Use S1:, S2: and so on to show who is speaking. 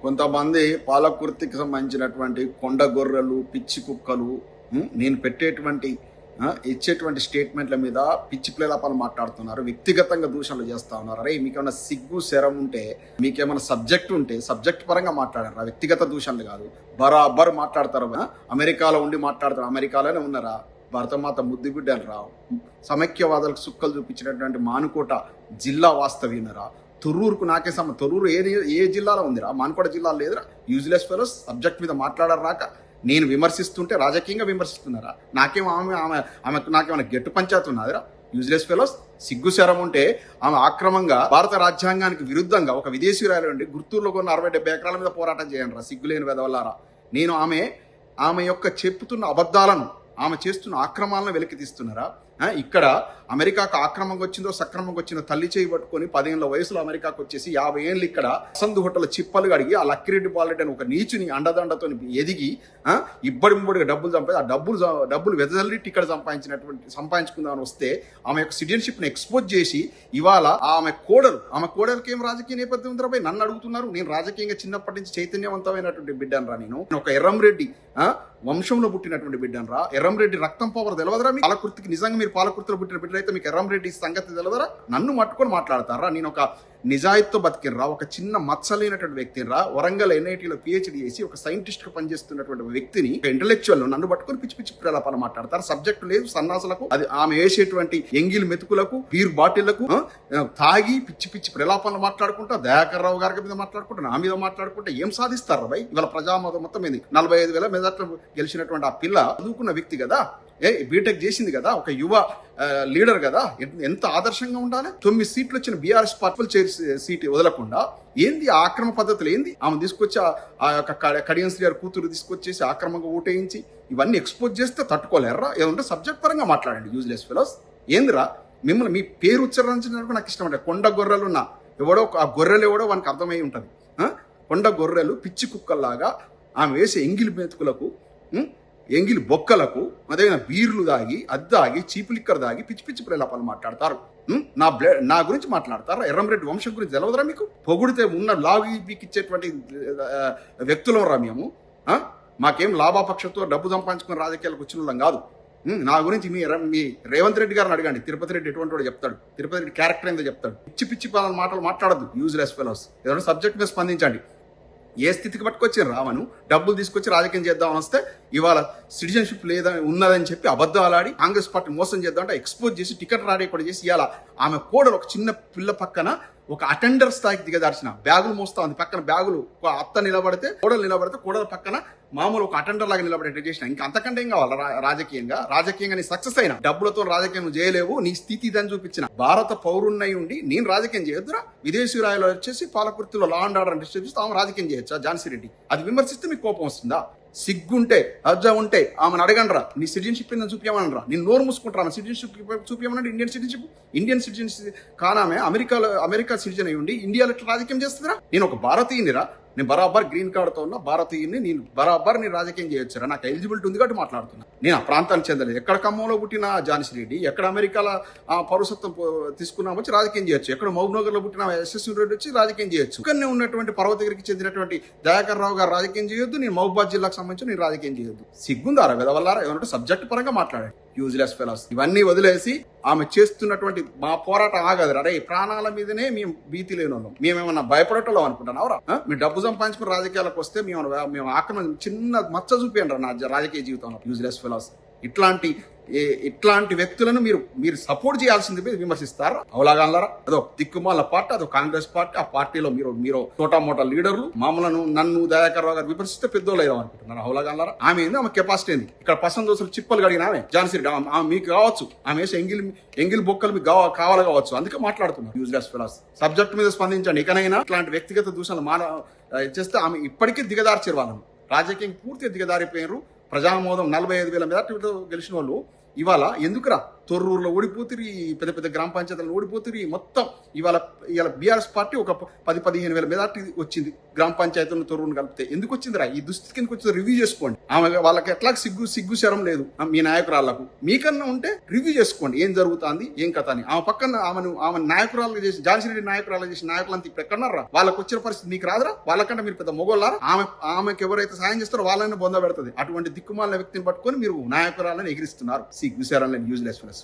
S1: కొంతమంది పాలకుర్తికి సంబంధించినటువంటి కొండ గొర్రెలు, పిచ్చి కుక్కలు, నేను పెట్టేటువంటి ఇచ్చేటువంటి స్టేట్మెంట్ల మీద పిచ్చి ప్లేలాపాలు మాట్లాడుతున్నారు. వ్యక్తిగతంగా దూషణలు చేస్తా ఉన్నారు. అరే మీకేమైనా సిగ్గు శరం ఉంటే, మీకేమైనా సబ్జెక్ట్ ఉంటే సబ్జెక్ట్ పరంగా మాట్లాడారా, వ్యక్తిగత దూషణలు కాదు. బరాబర్ మాట్లాడతారు. అమెరికాలో ఉండి మాట్లాడతారు. అమెరికాలోనే ఉన్నారా? భారతమాత ముద్దు బిడ్డలు రావు. సమైక్యవాదులకు సుక్కలు చూపించినటువంటి మానుకోట జిల్లా వాస్తవ్యునరా? తొర్రూరుకు నాకే తొర్రూరు ఏ జిల్లాలో ఉందిరా? మానుకోట జిల్లాలో లేదురా? యూజ్లెస్ ఫెలోస్ సబ్జెక్ట్ మీద మాట్లాడరు రాక నేను విమర్శిస్తుంటే రాజకీయంగా విమర్శిస్తున్నారా? నాకేమైనా గెట్టు పంచాయతీ ఉన్నదిరా? Useless fellows. సిగ్గుశరం ఉంటే ఆమె ఆక్రమంగా భారత రాజ్యాంగానికి విరుద్ధంగా ఒక విదేశీయురాలు ఉండి గుర్తూరులో కొన్ని 60-70 ఎకరాల మీద పోరాటం చేయండి రా, సిగ్గులేని వెదవల్లారా. నేను ఆమె యొక్క చెప్పుతున్న అబద్ధాలను, ఆమె చేస్తున్న ఆక్రమాలను వెలికి తీస్తున్నారా? ఇక్కడ అమెరికాకు ఆక్రమంగా వచ్చిందో సక్రమంగా వచ్చిందో తల్లి చేయి పట్టుకొని 10 ఏళ్ళ వయసులో అమెరికాకు వచ్చేసి 50 ఏళ్ళు ఇక్కడ సందు హోటల్ చిప్పలు కడిగి ఆ లక్కిరెడ్డి బాలరెడ్డి అని ఒక నీచుని అండదండతో ఎదిగి ఇబ్బడిగా డబ్బులు సంపాది, ఆ డబ్బులు వెదజల్లి ఇక్కడ సంపాదించుకుందామని వస్తే ఆమె యొక్క సిటిజన్షిప్ని ఎక్స్పోజ్ చేసి ఇవాళ ఆమె కోడలికి ఏం రాజకీయ నేపథ్యం ఉందిరా భయ్? నన్ను అడుగుతున్నారు. నేను రాజకీయంగా చిన్నప్పటి నుంచి చైతన్యవంతమైనటువంటి బిడ్డను రా. నేను ఒక ఎర్రంరెడ్డి వంశంలో పుట్టినటువంటి బిడ్డను రా. ఎర్రంరెడ్డి రక్తం పవర్ తెలవదరా? మీ పాలకుర్తికి నిజంగా మీరు పాలకుర్తిలో పుట్టిన బిడ్డలైతే మీకు ఎర్రంరెడ్డి సంగతి తెలవదరా? నన్ను మట్టుకొని మాట్లాడతారా? నేను ఒక నిజాయితీతో బతికినరా, ఒక చిన్న మచ్చలేనటువంటి వ్యక్తిని రా. వరంగల్ ఎన్ఐటీలో పిహెచ్డి చేసి ఒక సైంటిస్ట్ గా పనిచేస్తున్నటువంటి వ్యక్తిని, ఒక ఇంటలెక్చువల్ నన్ను పట్టుకొని పిచ్చి పిచ్చి ప్రలాపాలు మాట్లాడతారు. సబ్జెక్ట్ లేదు, సన్నాసులకు, అది ఆమె వేసేటువంటి ఎంగిల్ మెతుకులకు, బీర్ బాటిళ్లకు తాగి పిచ్చి పిచ్చి ప్రలాపాలు మాట్లాడుకుంటా, దయాకర్ రావు గారి మీద మాట్లాడుకుంటా, నా మీద మాట్లాడుకుంటా ఏం సాధిస్తారు భయ్? ఇవాళ ప్రజామతం మొత్తం ఏంది? 45,000 మెజార్టీలు గెలిచినటువంటి ఆ పిల్ల చదువుకున్న వ్యక్తి కదా, బీటెక్ చేసింది కదా, ఒక యువ లీడర్ కదా, ఎంత ఆదర్శంగా ఉండాలి. 9 సీట్లు వచ్చిన బీఆర్ఎస్ పార్టీ సీట్ వదలకుండా ఏంది ఆక్రమ పద్ధతులు ఏంది? ఆమె తీసుకొచ్చి ఆ యొక్క కడియం శ్రీ గారి కూతురు తీసుకొచ్చేసి ఆక్రమంగా ఓటేయించి ఇవన్నీ ఎక్స్పోజ్ చేస్తే తట్టుకోలేరా? ఏదంటే సబ్జెక్ట్ పరంగా మాట్లాడండి. Useless fellows. ఏందిరా మిమ్మల్ని మీ పేరు ఉచ్చరించడానికి నాకు ఇష్టం అంటే కొండ గొర్రెలున్నా ఎవడో ఆ గొర్రెలు ఎవడో వానికి అర్థమై ఉంటుంది. కొండ గొర్రెలు పిచ్చి కుక్కల్లాగా ఆమె వేసే ఎంగిలి మెతుకులకు, ఎంగిలి బొక్కలకు, అదేవిధంగా బీర్లు దాగి, అద్దాగి, చీపు లిక్కర్ దాగి పిచ్చి పిచ్చి ప్రలాపాలు మాట్లాడతారు. నా గురించి మాట్లాడతారా? ఎర్రంరెడ్డి వంశం గురించి తెలవదురా మీకు? పొగుడితే ఉన్న లాగి పీకిచ్చేటువంటి వ్యక్తులం రా మేము. మాకేం లాభాపక్షతో డబ్బు సంపాదించుకుని రాజకీయాలకు వచ్చిన వాళ్ళం కాదు. నా గురించి మీ రేవంత్ రెడ్డి గారిని అడగండి. తిరుపతి రెడ్డి ఎటువంటి వాడు చెప్తాడు. తిరుపతి రెడ్డి క్యారెక్టర్ ఏందో చెప్తాడు. పిచ్చి పిచ్చి మాటలు మాట్లాడద్దు. Useless fellows. ఏదైనా సబ్జెక్ట్ మీద స్పందించండి. ఏ స్థితికి పట్టుకొచ్చారు రావను? డబ్బులు తీసుకొచ్చి రాజకీయం చేద్దామని వస్తే ఇవాళ సిటిజన్షిప్ ఉన్నదని చెప్పి అబద్ధాలు ఆడి కాంగ్రెస్ పార్టీ మోసం చేద్దామంటే ఎక్స్పోజ్ చేసి టికెట్ రాడేపడి చేసి ఇవాళ ఆమె కోడలు ఒక చిన్న పిల్ల పక్కన ఒక అటెండర్ స్థాయికి దిగదార్చిన, బ్యాగులు మోస్తా ఉంది. పక్కన బ్యాగులు అత్త నిలబడితే కోడల పక్కన మామూలు ఒక అటెండర్ లాగా నిలబడేట్టు చేసిన. ఇంకా అంతకంటే ఏం కావాలి? రాజకీయంగా నీ సక్సెస్ అయినా డబ్బులతో రాజకీయం చేయలేవు. నీ స్థితి ఇదని చూపించిన భారత పౌరున్నై ఉండి నేను రాజకీయం చేయొద్దురా? విదేశీ రాయలో వచ్చేసి పాలకుర్తిలో లా అండ్ ఆర్డర్ డిస్ట్రిబ్యూట్ చేస్తే ఆమె రాజకీయం చేయొచ్చా? ఝాన్సీ రెడ్డి అది విమర్శిస్తే మీకు కోపం వస్తుందా? సిగ్గుంటే అజ్జా ఉంటే ఆమెను అడగండ్రా, నీ సిటిజన్షిప్ ఏందని చూపించమనరా. నేను నోరు మూసుకుంటారా? సిటిజన్షిప్ చూపించమనండి. ఇండియన్ సిటిజన్షిప్ కానామే అమెరికా సిటిజన్ అయి ఉండి ఇండియాలో ఎట్లా రాజకీయం చేస్తుందిరా? నేను ఒక భారతీయునిరా, నేను బరాబర్ గ్రీన్ కార్డుతో ఉన్న భారతీయుని, నేను బరాబర్ నేను రాజకీయం చేయొచ్చురా. నాకు ఎలిజిబిలిటీ ఉంది కాబట్టి మాట్లాడుతున్నా. నేను ఆ ప్రాంతానికి చెందలేదు. ఎక్కడ ఖమ్మంలో పుట్టిన ఝాన్సీ రెడ్డి, ఎక్కడ అమెరికాలో పౌరసత్వం తీసుకున్నాం వచ్చి రాజకీయం చేయొచ్చు. ఎక్కడ మహబూబ్నగర్ లో పుట్టిన ఎస్ఎస్ రెడ్డి వచ్చి రాజకీయం చేయొచ్చు. ఇక్కడనే ఉన్నటువంటి పర్వతగిరికి చెందినటువంటి దయాకర్ రావు గారు రాజకీయం చేయొద్దు. నేను మహబూబాద్ జిల్లాకు సంబంధించి నేను రాజకీయం చేయొద్దు. సిగ్గుందారా వెదవల్లారా? ఏమంటే సబ్జెక్ట్ పరంగా మాట్లాడండి. Useless fellows. ఇవన్నీ వదిలేసి ఆమె చేస్తున్నటువంటి మా పోరాటం ఆగదు. అరే ప్రాణాల మీదనే మేము భీతి లేని వాళ్ళం. మేమేమన్నా భయపడటం అనుకుంటున్నావురా? మీరు డబ్బు సంపాదించుకుని రాజకీయాలకు వస్తే మేము ఆక్రమణ చిన్న మచ్చ చూపించండి నా రాజకీయ జీవితంలో. Useless fellows. ఇట్లాంటి వ్యక్తులను మీరు సపోర్ట్ చేయాల్సింది విమర్శిస్తారా? అవలాగాలరా? అదో దిక్కుమాల పార్టీ, అదో కాంగ్రెస్ పార్టీ. ఆ పార్టీలో మీరు తోటా మోటా లీడర్లు మామూలను నన్ను దయాకర్ రావు గారు విమర్శిస్తే పెద్దోళ్ళు అయ్యాం అనుకుంటున్నారు. అవలాగాలరా? ఆమె ఏంది? ఆమె కెపాసిటీ ఏంది? ఇక్కడ పసంద్ దోశలు చిప్పలు కడిగిన ఆమె ఝాన్సీ రెడ్డి. ఆమె మీకు కావచ్చు, ఆమె వేసే ఎంగిల్ బొక్కలు మీకు కావాలి కావచ్చు. అందుకే మాట్లాడుతున్నారు. Useless fellows. సబ్జెక్ట్ మీద స్పందించండి. ఇకనైనా ఇట్లాంటి వ్యక్తిగత దూషణలు చేస్తే ఆమె ఇప్పటికీ దిగదార్చారు. వాళ్ళను రాజకీయం పూర్తిగా దిగదారిపోయారు. ప్రజామోదం 45,000 మెజార్టీతో గెలిచిన వాళ్ళు ఇవాళ ఎందుకురా తొర్రూరులో ఓడిపోతురి, పెద్ద పెద్ద గ్రామ పంచాయతీలను ఓడిపోతురి. మొత్తం ఇవాళ ఇవాళ బీఆర్ఎస్ పార్టీ ఒక 10-15 వేల మెజార్టీ వచ్చింది గ్రామ పంచాయతీలను తొర్రూరును కలిపితే. ఎందుకు వచ్చిందిరా ఈ దుస్థితికి? ఎందుకు వచ్చింది? రివ్యూ చేసుకోండి. ఆమె వాళ్ళకి ఎట్లా సిగ్గు శరం లేదు మీ నాయకురాళ్లకు. మీకన్నా ఉంటే రివ్యూ చేసుకోండి ఏం జరుగుతుంది ఏం కథ అని. ఆమె పక్కన ఆమె నాయకురాలు చేసి ఝాన్సీ రెడ్డి నాయకురాలు చేసి నాయకులంతా ఇప్పుడు ఎక్కడన్నారా? వాళ్ళకి వచ్చిన పరిస్థితి మీకు రాదురా? వాళ్ళకంటే మీరు పెద్ద మొగోళ్ళారా? ఆమెకి ఎవరైతే సాయం చేస్తారో వాళ్ళని బొంద పెడుతుంది. అటువంటి దిక్కుమాలిన వ్యక్తిని పట్టుకొని మీరు నాయకురాలను ఎగిరిస్తున్నారు. సిగ్గుశారాలని యూజ్లెస్ ఫెలోస్.